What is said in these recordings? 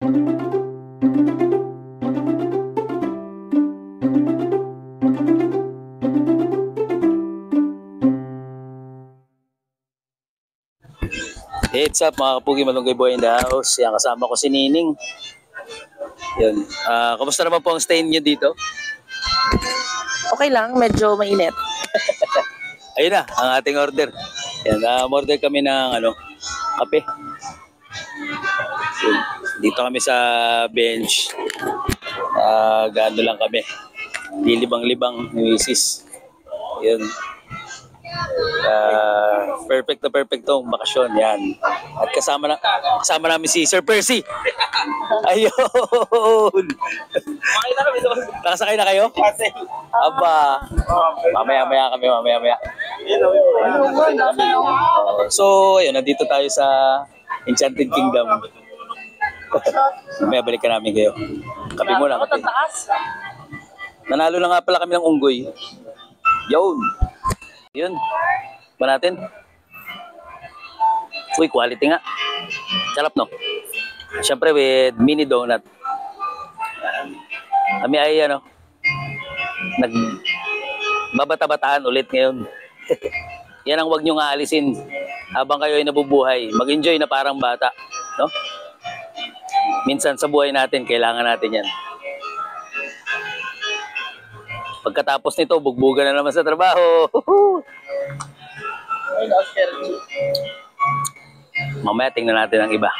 Heads up mga kapugi, Malunggay Boy in the house. Yan, kasama ko si Nining. Yan. Kamusta naman po ang stay niyo dito? Okay lang, medyo mainit. Ayun na, ang ating order. Yan, order kami ng kape. Yan. Dito kami sa bench. Gaano lang kami. Lilibang-libang ni Mrs. Yan. Perfect na perfect tong bakasyon. Yan. At kasama namin si Sir Percy. Ayun. Nakasakay na kayo? Aba. Mamaya kami. So, ayun, nandito tayo sa Enchanted Kingdom. Mamaya balikan namin kayo. Kape muna. Nanalo na nga pala kami ng unggoy. Yun. Ba natin? Uy, quality nga. Sarap, no? Siyempre with mini donut. Kami ay nagbabata-bataan ulit ngayon. Yan ang wag nyo nga alisin habang kayo ay nabubuhay. Mag-enjoy na parang bata, no? Minsan sa buhay natin, kailangan natin yan. Pagkatapos nito, bugbugan na naman sa trabaho. Mamaya tingnan natin ang iba.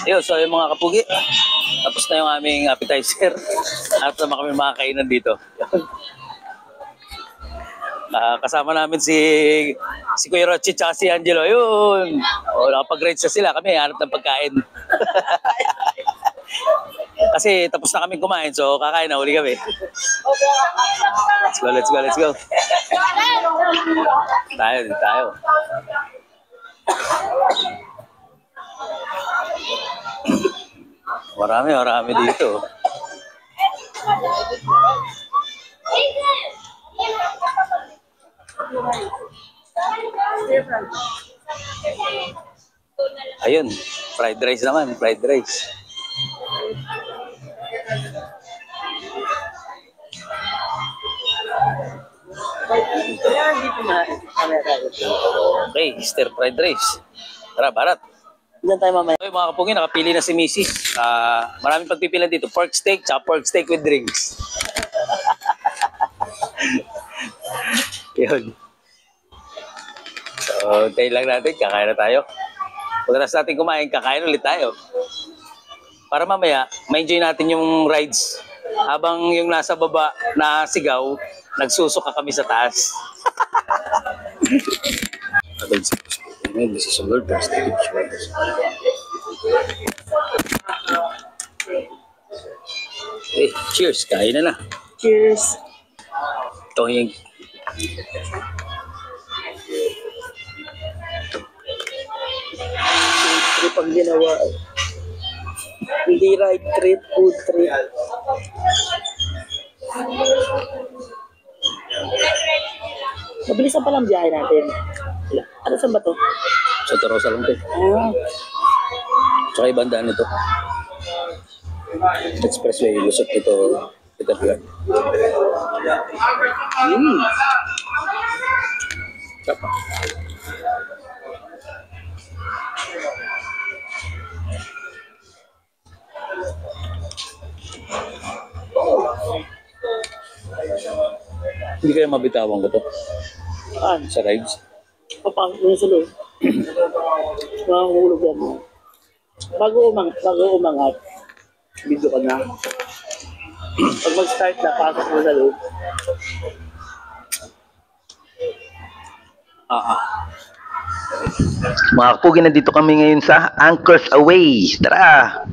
Ayun, so yung mga kapugi, tapos na yung aming appetizer. At naman kami makakainan dito. Kasama namin si Kuya Rochi at si Angelo. Ayun. Nakapag-grades na sila. Kami hanap ng pagkain. Kasi tapos na kami kumain, so kakain na uli kami. Let's go. Tayo. Marami dito. Ayun, fried rice naman, fried rice. Okay, stir fried rice. Tara, barat. Diyan tayo mamaya. Okay, mga kapugi, nakapili na si Mrs. Maraming pagpipilan dito. Pork steak, tsaka pork steak with drinks. Yun. So, tayo lang natin. Kakain na tayo. Pagkatapos natin kumain, kakain ulit tayo. Para mamaya, ma-enjoy natin yung rides. Habang yung nasa baba na sigaw, nagsusuka kami sa taas. This is a Lord, that's the gift. Okay, cheers. Kain na. Cheers. Ito yung... Trip ang ginawa. Hindi ride trip, food trip. Mabilisan pa lang biyahe natin. Ano saan ba to? Sa Torosa lang ito. Tsaka ibang daan ito. Expressway, lusot ito. Ito pala. Sapa. Hindi kaya mabitawan ko to. Sa rides? Papasok na sa loob. Makakahulog yan mo. Bago umangat, video ka na. Pag mag-start na, pasok mo sa loob. Mga kapugi, nandito kami ngayon sa Anchors Away. Tara!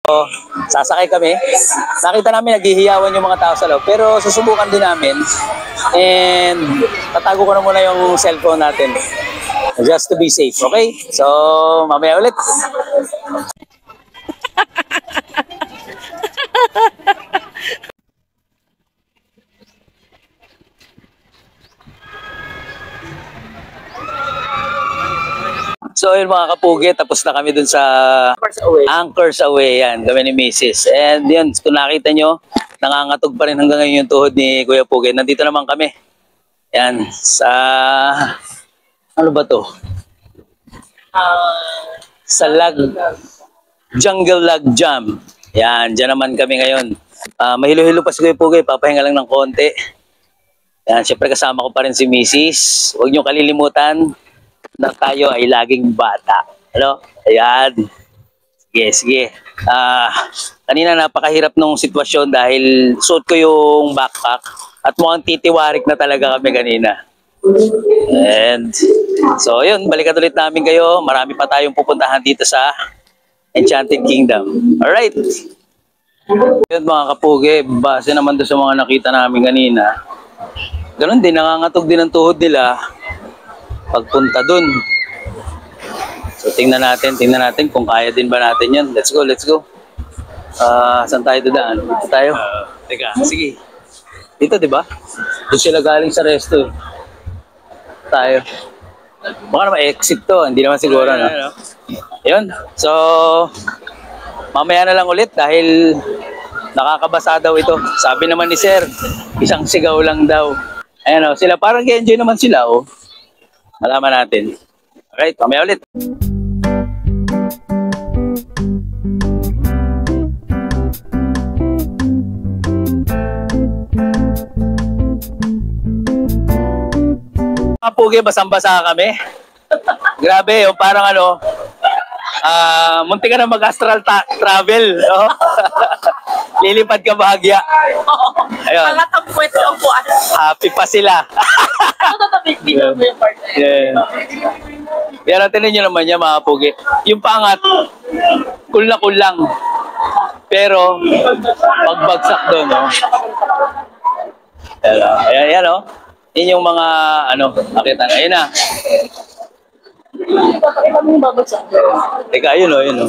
So, sasakay kami. Nakita namin naghihiyawan yung mga tao sa loob. Pero susubukan din namin. And tatago ko na muna yung cellphone natin. Just to be safe, okay? So, mamaya ulit. So yun mga kapugi, tapos na kami dun sa Anchors Away. Yan, kami ni Mrs. And yun, kung nakita nyo, nangangatog pa rin hanggang ngayon yung tuhod ni Kuya Pugi. Nandito naman kami. Yan, sa... Ano ba to? Sa Jungle Log Jam. Yan, dyan naman kami ngayon. Mahilo-hilo pa si Kuya Pugi, papahinga lang ng konti. Yan, syempre kasama ko pa rin si Mrs. Huwag nyo kalilimutan na tayo ay laging bata. Ano? Ayan. Sige, sige. Kanina napakahirap nung sitwasyon dahil suot ko yung backpack at mukhang titiwarik na talaga kami kanina. And so yun, balikan ulit namin kayo. Marami pa tayong pupuntahan dito sa Enchanted Kingdom. Alright. Yun mga kapugi, base naman doon sa mga nakita namin kanina. Ganun din, nangangatog din ang tuhod nila pagpunta dun. So tingnan natin kung kaya din ba natin yan. Let's go, let's go. Saan tayo dadaan? Dito tayo. Teka, sige. Dito, di ba? Doon sila galing sa resto. Tayo. Baka naman exit to, hindi naman siguro. No? Yun. So, mamaya na lang ulit dahil nakakabasa daw ito. Sabi naman ni Sir, isang sigaw lang daw. Ayan o, sila parang enjoy naman sila o. Malaman natin. Alright, mamaya ulit. Mga pugi, basang-basa kami. Grabe, yung parang ano, munti ka na mag-astral travel. Oh. Lilipad ka bahagya. Ayun. Pangatang pwede ang buwan. Happy pa sila. Ano tatapit mo yung partner? Yeah. Pero tinin nyo naman yan mga pugi. Yung pangat, cool na cool lang. Pero, pagbagsak doon, no? Ayan, no? Yun yung mga, ano, nakita na. Ayun na. Teka, yun, no? Yun, no?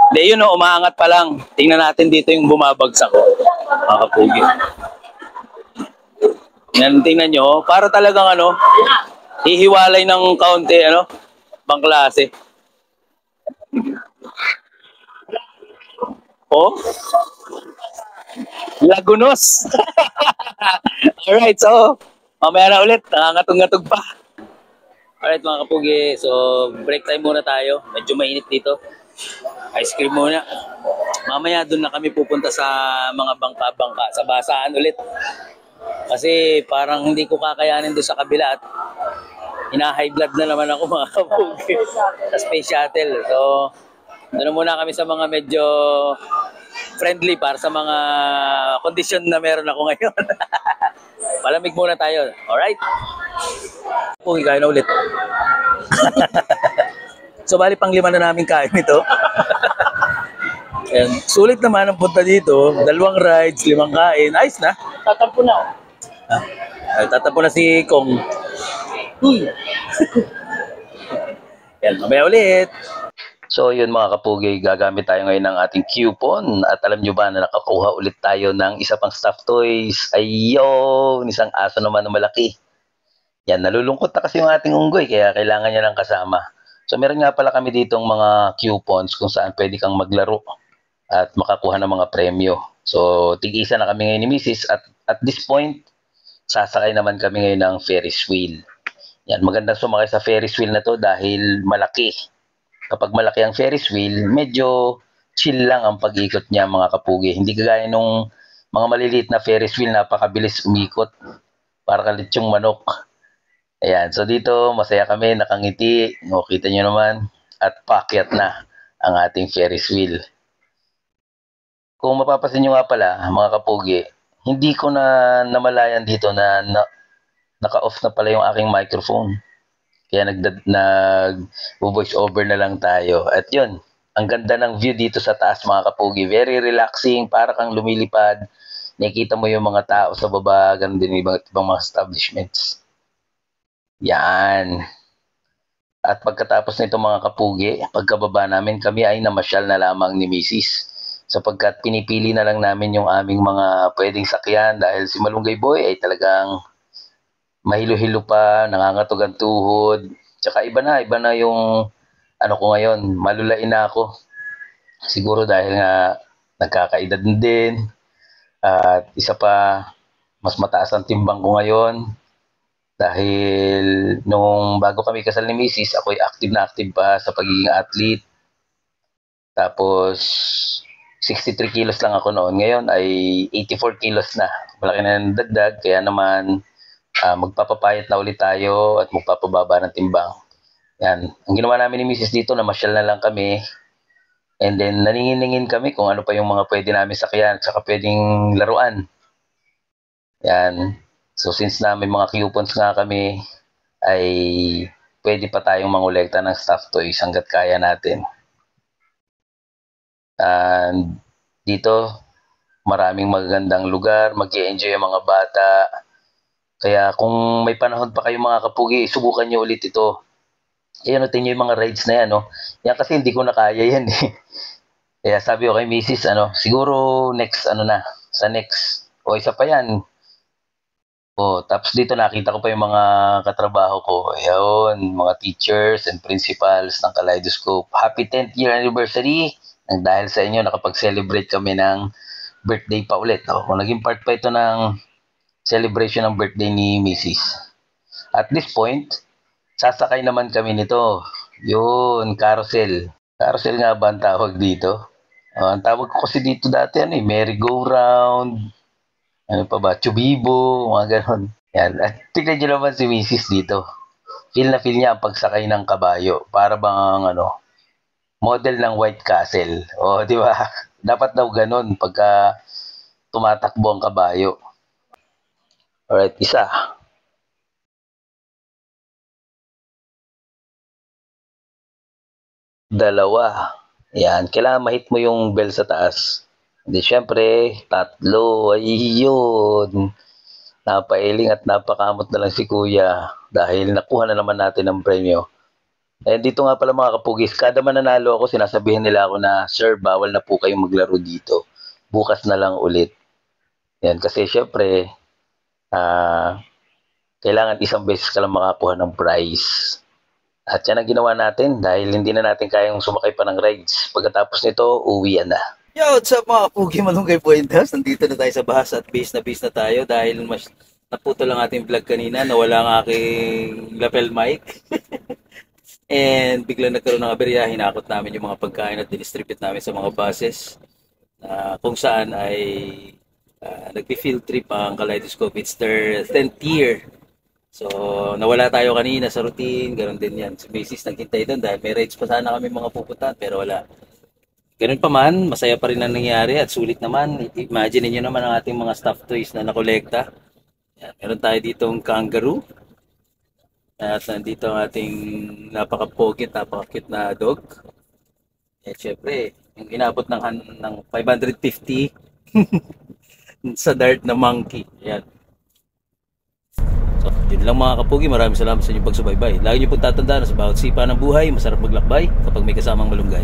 Hindi, yun, no? Umaangat pa lang. Tingnan natin dito yung bumabagsak, ko. Mga kapugi. Yan, tingnan nyo. Para talagang, ano, hihiwalay ng kaunti, ano, bang klase. Oh? Lagunos. Alright, so mamaya na ulit, nangangatog-ngatog pa. Alright mga kapugi, so break time muna tayo. Medyo mainit dito. Ice cream muna. Mamaya doon na kami pupunta sa mga bangka-bangka, sa basaan ulit. Kasi parang hindi ko kakayanin doon sa kabila at hina-high blood na naman ako mga kapugi sa space shuttle. So doon muna kami sa mga medyo friendly para sa mga kondisyon na meron ako ngayon. Palamig muna tayo. Alright? Pugi, kain na ulit. So, bali pang 5 na namin kain ito. And, sulit naman ang punta dito. 2 rides, 5 kain. Ayos na. Tatampo na. Tatampo na si Kong. Yan, mamaya ulit. So yun mga kapugi, gagamit tayo ngayon ng ating coupon at alam nyo ba na nakakuha ulit tayo ng isa pang stuffed toys. Ayun, isang aso naman na malaki. Yan, nalulungkot na kasi yung ating unggoy kaya kailangan niya ng kasama. So meron nga pala kami ditong mga coupons kung saan pwede kang maglaro at makakuha ng mga premyo. So tig-isa na kami ngayon ni Mrs. At this point, sasakay naman kami ngayon ng Ferris wheel. Yan, magandang sumakay sa Ferris wheel na to dahil malaki. Kapag malaki ang Ferris wheel, medyo chill lang ang pag-ikot niya mga kapugi. Hindi kagaya nung mga maliliit na Ferris wheel, napakabilis umikot. Para kalitsyung manok. Ayan, so dito masaya kami, nakangiti. No, kita nyo naman. At paakyat na ang ating Ferris wheel. Kung mapapasin nyo nga pala, mga kapugi, hindi ko na namalayan dito na naka-off na pala yung aking microphone. Kaya nag-voice over na lang tayo. At yun, ang ganda ng view dito sa taas mga kapugi. Very relaxing, para kang lumilipad. Nakikita mo yung mga tao sa baba, ganun din ibang mga establishments. Yan. At pagkatapos nito mga kapugi, pagkababa namin, kami ay namasyal na lamang ni Mrs. Sapagkat pinipili na lang namin yung aming mga pwedeng sakyan dahil si Malunggay Boy ay talagang mahilo-hilo pa, nangangatog ang tuhod. Tsaka iba na yung ano ko ngayon, malulain na ako. Siguro dahil nga nagkakaedad din at isa pa mas mataas ang timbang ko ngayon dahil nung bago kami kasal ni Mrs. ako'y active pa sa pagiging athlete. Tapos 63 kilos lang ako noon. Ngayon ay 84 kilos na. Malaki na ng dagdag kaya naman magpapapayat na ulit tayo at magpapababa ng timbang. Yan. Ang ginawa namin ni Mrs. dito, namasyal na lang kami. And then, naningin-ningin kami kung ano pa yung mga pwede namin sakyan at saka pwedeng laruan. Yan. So, since na may mga coupons nga kami, ay pwede pa tayong mangolekta ng stuffed toys hanggat kaya natin. And dito, maraming magagandang lugar, mag-i-enjoy ang mga bata. Kaya kung may panahon pa kayo mga kapugi, subukan nyo ulit ito. Ayan, natin nyo yung mga rides na yan, no? Yan kasi hindi ko na kaya yan, eh. Kaya sabi ko kay Mrs., siguro sa next, o isa pa yan. O, tapos dito nakita ko pa yung mga katrabaho ko. Ayun, mga teachers and principals ng Kaleidoscope. Happy 10th year anniversary! Nang dahil sa inyo, nakapag-celebrate kami ng birthday pa ulit. O, kung naging part pa ito ng celebration ng birthday ni Mrs. At this point, sasakay naman kami nito. Yun, carousel. Carousel nga ba ang tawag dito? Ang tawag ko kasi dito dati, merry-go-round. Ano pa ba? Chubibo, mga ganon. Yan. At tignan nyo naman si Mrs. dito. Feel na feel niya ang pagsakay ng kabayo. Para bang model ng White Castle. O, di ba? Dapat daw ganon pagka tumatakbo ang kabayo. Alright, isa. Dalawa. Yan. Kailangan ma-hit mo yung bell sa taas. Hindi, syempre, tatlo. Ayun. Napailing at napakamot na lang si Kuya dahil nakuha na naman natin ang premyo. Eh, dito nga pala mga kapugis, kada mananalo ako, sinasabihin nila ako na, Sir, bawal na po kayong maglaro dito. Bukas na lang ulit. Yan, kasi syempre, kailangan isang beses ka lang makakuha ng prize. At yan ang ginawa natin dahil hindi na natin kayang sumakay pa ng rides. Pagkatapos nito, uwian na. Yo, what's up mga kapugi, Malunggay Point House. Nandito na tayo sa bahas at base na tayo dahil mas naputo lang ating vlog kanina. Nawala ang aking lapel mic. And biglang nagkaroon ng aberya. Hinakot namin yung mga pagkain at dinistribute namin sa mga buses. Kung saan ay nagpi-field trip ang Kaleidoscope. It's their 10th year. So, nawala tayo kanina sa routine, ganoon din yan. Si Macy's naghintay doon dahil may rides pa sana kami mga pupuntahan, pero wala. Ganun pa man, masaya pa rin ang nangyari at sulit naman. Imagine niyo naman ang ating mga stuffed toys na nakolekta. Yan, meron tayo ditong kangaroo. At nandito ang ating napaka-pocket, napaka-cute na dog. At syempre, yung inabot ng 550 sa dart na monkey. Yan. So, yun lang mga kapugi. Maraming salamat sa inyong pagsubaybay. Lagi niyo pong tatandaan na sa bawat sipa ng buhay, masarap maglakbay kapag may kasamang malunggay.